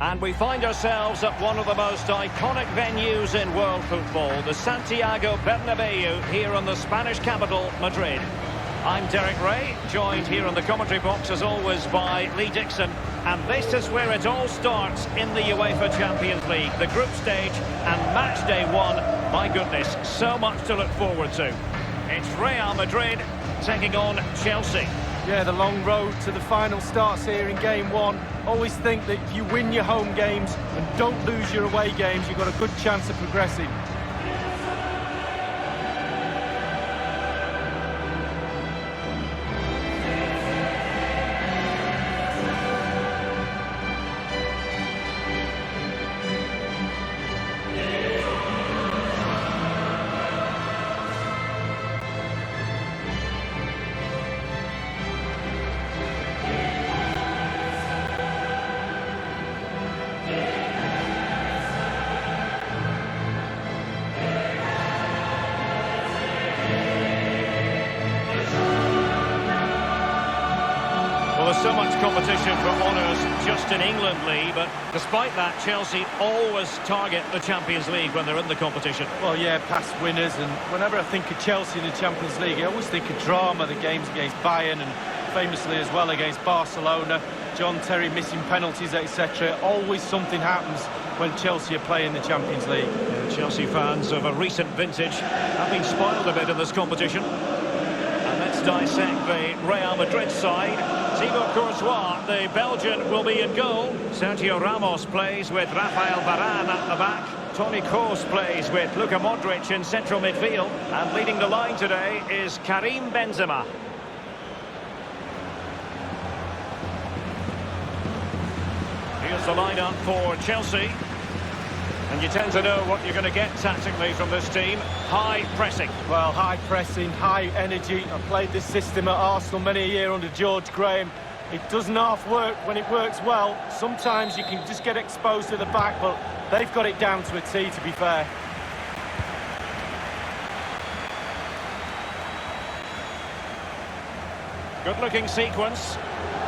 And we find ourselves at one of the most iconic venues in world football, the Santiago Bernabeu, here in the Spanish capital, Madrid. I'm Derek Ray, joined here in the commentary box as always by Lee Dixon. And this is where it all starts in the UEFA Champions League, the group stage and match day one. My goodness, so much to look forward to. It's Real Madrid taking on Chelsea. Yeah, the long road to the final starts here in game one. Always think that if you win your home games and don't lose your away games, you've got a good chance of progressing. There's so much competition for honours just in England, Lee, but despite that, Chelsea always target the Champions League when they're in the competition. Well, yeah, past winners, and whenever I think of Chelsea in the Champions League, I always think of drama, the games against Bayern and famously as well against Barcelona, John Terry missing penalties, etc. Always something happens when Chelsea are playing the Champions League. Yeah, Chelsea fans of a recent vintage have been spoiled a bit in this competition. And let's dissect the Real Madrid side. Thibaut Courtois, the Belgian, will be in goal. Sergio Ramos plays with Rafael Varane at the back. Toni Kroos plays with Luka Modric in central midfield. And leading the line today is Karim Benzema. Here's the lineup for Chelsea. And you tend to know what you're going to get tactically from this team. High pressing. Well, high pressing, high energy. I played this system at Arsenal many a year under George Graham. It doesn't half work when it works well. Sometimes you can just get exposed to the back, but they've got it down to a T, to be fair. Good-looking sequence.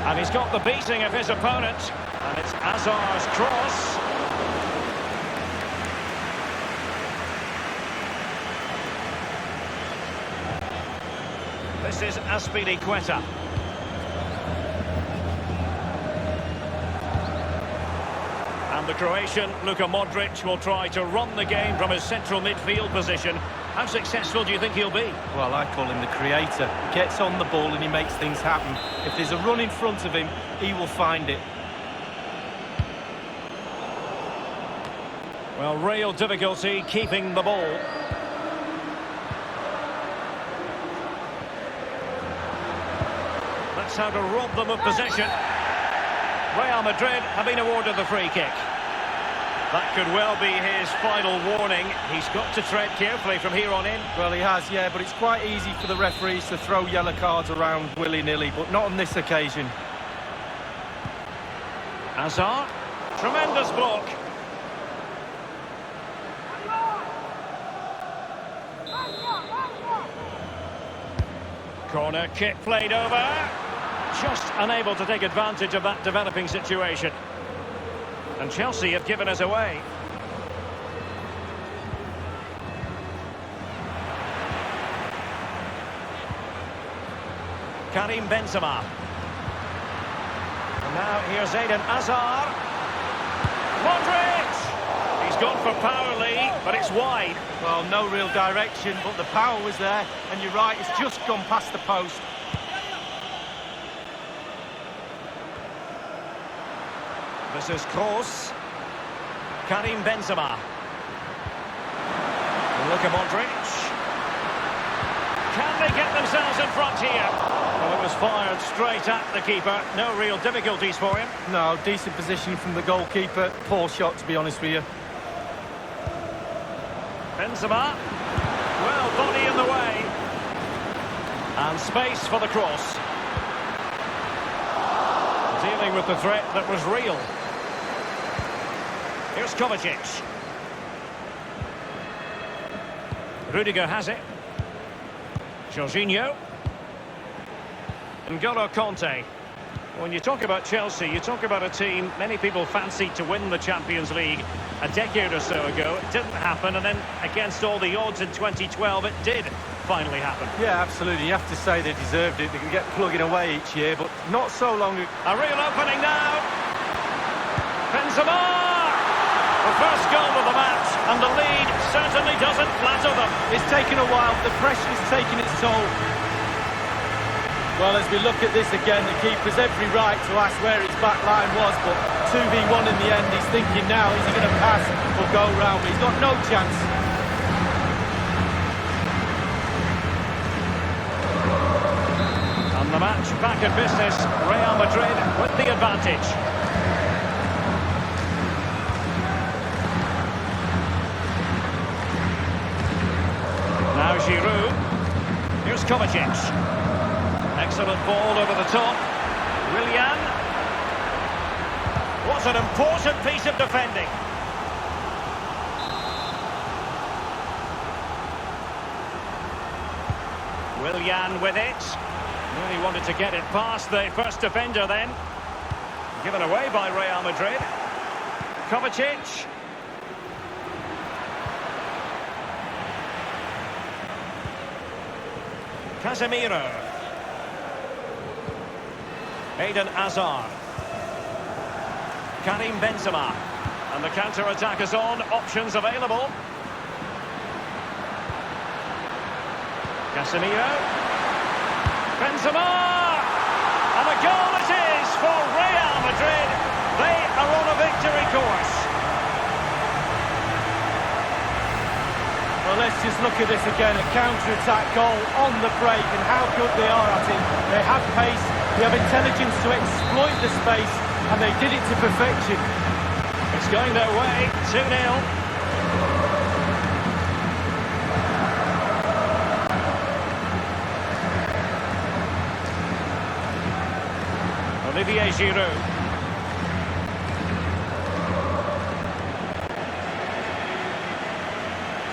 And he's got the beating of his opponent. And it's Hazard's cross. This is Azpilicueta. And the Croatian, Luka Modric, will try to run the game from his central midfield position. How successful do you think he'll be? Well, I call him the creator. He gets on the ball and he makes things happen. If there's a run in front of him, he will find it. Well, real difficulty keeping the ball. That's how to rob them of possession. Real Madrid have been awarded the free kick. That could well be his final warning. He's got to tread carefully from here on in. Well, he has, yeah, but it's quite easy for the referees to throw yellow cards around willy-nilly, but not on this occasion. Hazard. Tremendous block. Corner kick played over. Just unable to take advantage of that developing situation. And Chelsea have given us away. Karim Benzema. And now here's Eden Hazard. Modric! He's gone for power, Lee, but it's wide. Well, no real direction, but the power was there. And you're right, it's just gone past the post. This is Kroos. Karim Benzema. Luka Modric. Can they get themselves in front here? Well, it was fired straight at the keeper. No real difficulties for him. No, decent position from the goalkeeper. Poor shot, to be honest with you. Benzema. Well, body in the way. And space for the cross. Dealing with the threat that was real. Here's Kovacic. Rudiger has it. Jorginho. N'Golo Kanté. When you talk about Chelsea, you talk about a team many people fancied to win the Champions League a decade or so ago. It didn't happen, and then against all the odds in 2012, it did finally happen. Yeah, absolutely. You have to say they deserved it. They can get plugging away each year, but not so long ago. A real opening now. Benzema! The first goal of the match, and the lead certainly doesn't flatter them. It's taken a while. The pressure's taken its toll. Well, as we look at this again, the keeper's every right to ask where his back line was, but 2v1 in the end. He's thinking now, is he going to pass or go round? But he's got no chance. And the match back in business. Real Madrid with the advantage. Now Giroud. Here's Kovacic. Excellent ball over the top. Willian. What an important piece of defending. Willian with it. Really wanted to get it past the first defender then. Given away by Real Madrid. Kovacic. Casemiro. Eden Hazard. Karim Benzema. And the counter-attack is on. Options available. Casemiro. Benzema! And a goal it is for Real Madrid. They are on a victory course. Well, let's just look at this again. A counter-attack goal on the break, and how good they are at it. They have pace, they have intelligence to exploit the space, and they did it to perfection. It's going their way, 2-0. Olivier Giroud.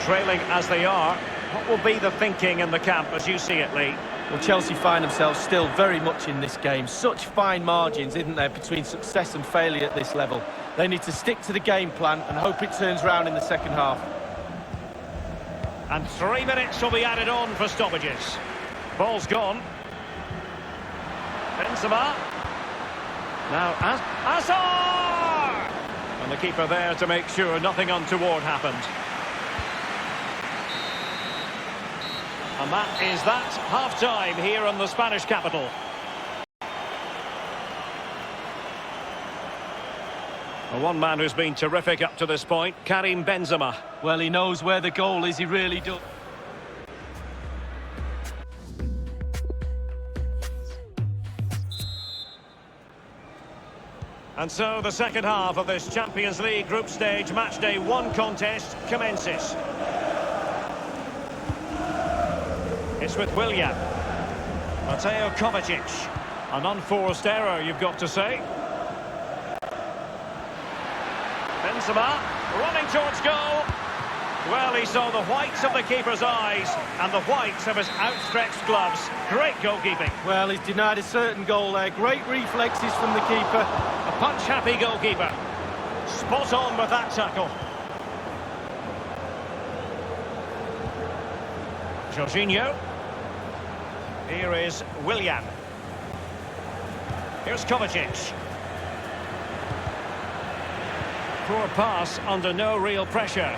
Trailing as they are, what will be the thinking in the camp as you see it, Lee? Well, Chelsea find themselves still very much in this game. Such fine margins, isn't there, between success and failure at this level. They need to stick to the game plan and hope it turns round in the second half. And 3 minutes will be added on for stoppages. Ball's gone. Benzema. Now Hazard! And the keeper there to make sure nothing untoward happened. And that is that, half-time here in the Spanish capital. Well, one man who's been terrific up to this point, Karim Benzema. Well, he knows where the goal is, he really does. And so the second half of this Champions League group stage matchday 1 contest commences. It's with Willian. Mateo Kovacic. An unforced error, you've got to say. Benzema running towards goal. Well, he saw the whites of the keeper's eyes and the whites of his outstretched gloves. Great goalkeeping. Well, he's denied a certain goal there. Great reflexes from the keeper. A punch-happy goalkeeper. Spot on with that tackle. Jorginho. Here is Willian. Here's Kovacic. Poor pass under no real pressure.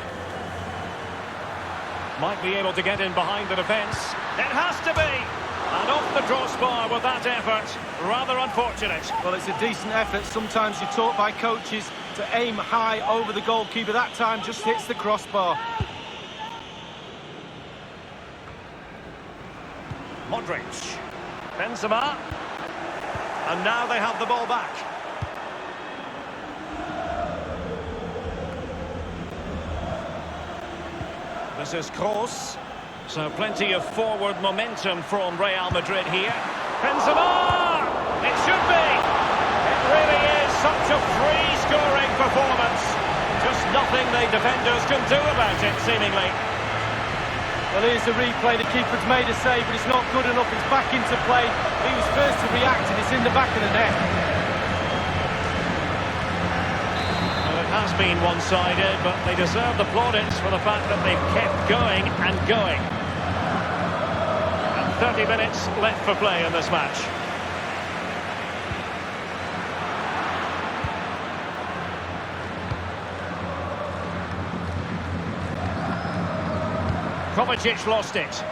Might be able to get in behind the defence. It has to be! And off the crossbar with that effort. Rather unfortunate. Well, it's a decent effort. Sometimes you're taught by coaches to aim high over the goalkeeper. That time just hits the crossbar. Modric. Benzema. And now they have the ball back. This is Kroos. So plenty of forward momentum from Real Madrid here. Benzema! It should be! It really is such a free-scoring performance. Just nothing the defenders can do about it, seemingly. Well, here's the replay. The keeper's made a save, but it's not good enough. It's back into play. He was first to react, and it's in the back of the net. Well, it has been one-sided, but they deserve the plaudits for the fact that they've kept going and going. And 30 minutes left for play in this match. Kovacic lost it.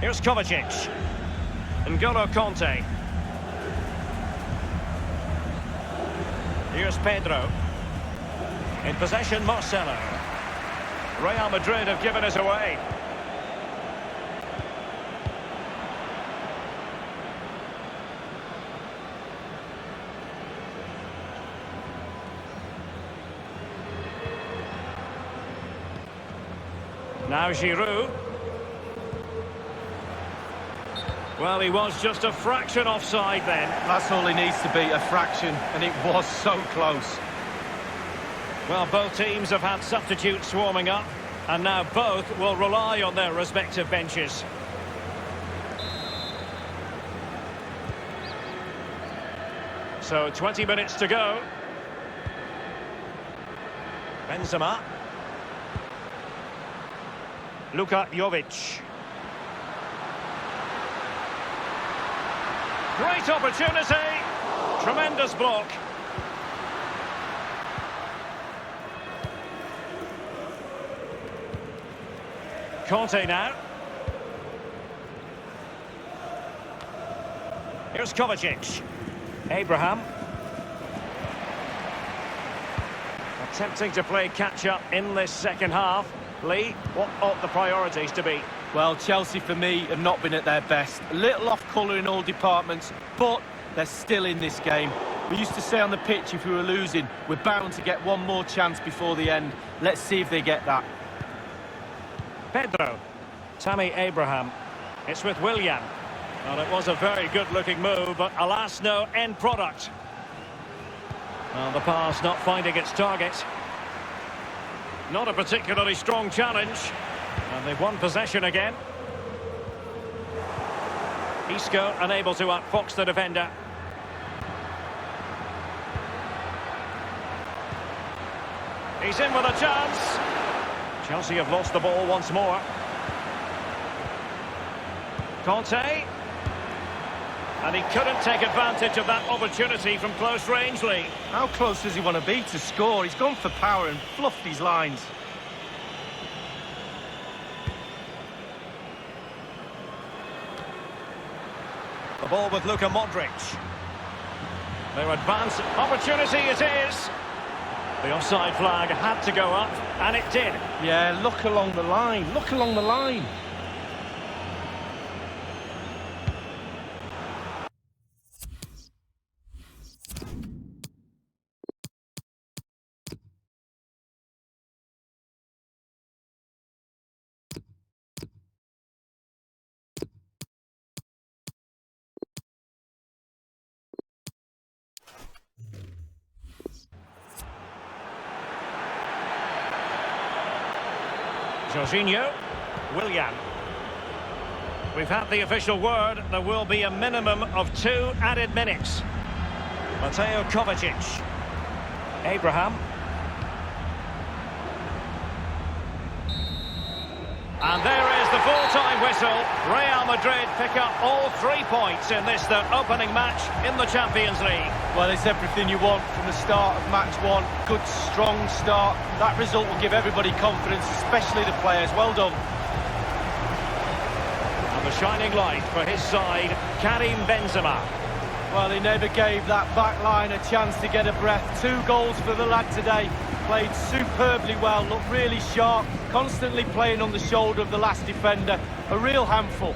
Here's Kovacic. N'Golo Kanté. Here's Pedro. In possession, Marcelo. Real Madrid have given us away. Now Giroud. Well, he was just a fraction offside then. That's all he needs to be, a fraction, and it was so close. Well, both teams have had substitutes warming up, and now both will rely on their respective benches. So 20 minutes to go. Benzema. Luka Jovic. Great opportunity. Tremendous block. Kanté now. Here's Kovacic. Abraham. Attempting to play catch-up in this second half. Lee, what ought the priorities to be? Well, Chelsea, for me, have not been at their best. A little off-colour in all departments, but they're still in this game. We used to say on the pitch, if we were losing, we're bound to get one more chance before the end. Let's see if they get that. Pedro. Tammy Abraham. It's with Willian. Well, it was a very good-looking move, but alas, no end product. Well, the pass not finding its target. Not a particularly strong challenge. And they've won possession again. Isco unable to outfox the defender. He's in with a chance. Chelsea have lost the ball once more. Kanté. And he couldn't take advantage of that opportunity from close range, Lee. How close does he want to be to score? He's gone for power and fluffed his lines. The ball with Luka Modric. Their advance opportunity it is. The offside flag had to go up, and it did. Yeah, look along the line. Look along the line. Jorginho. Willian. We've had the official word. There will be a minimum of 2 added minutes. Mateo Kovacic. Abraham. And there is the full-time whistle. Real Madrid pick up all 3 points in this, their opening match in the Champions League. Well, it's everything you want from the start of match one. Good, strong start. That result will give everybody confidence, especially the players. Well done. And the shining light for his side, Karim Benzema. Well, he never gave that back line a chance to get a breath. 2 goals for the lad today. Played superbly well, looked really sharp, constantly playing on the shoulder of the last defender. A real handful.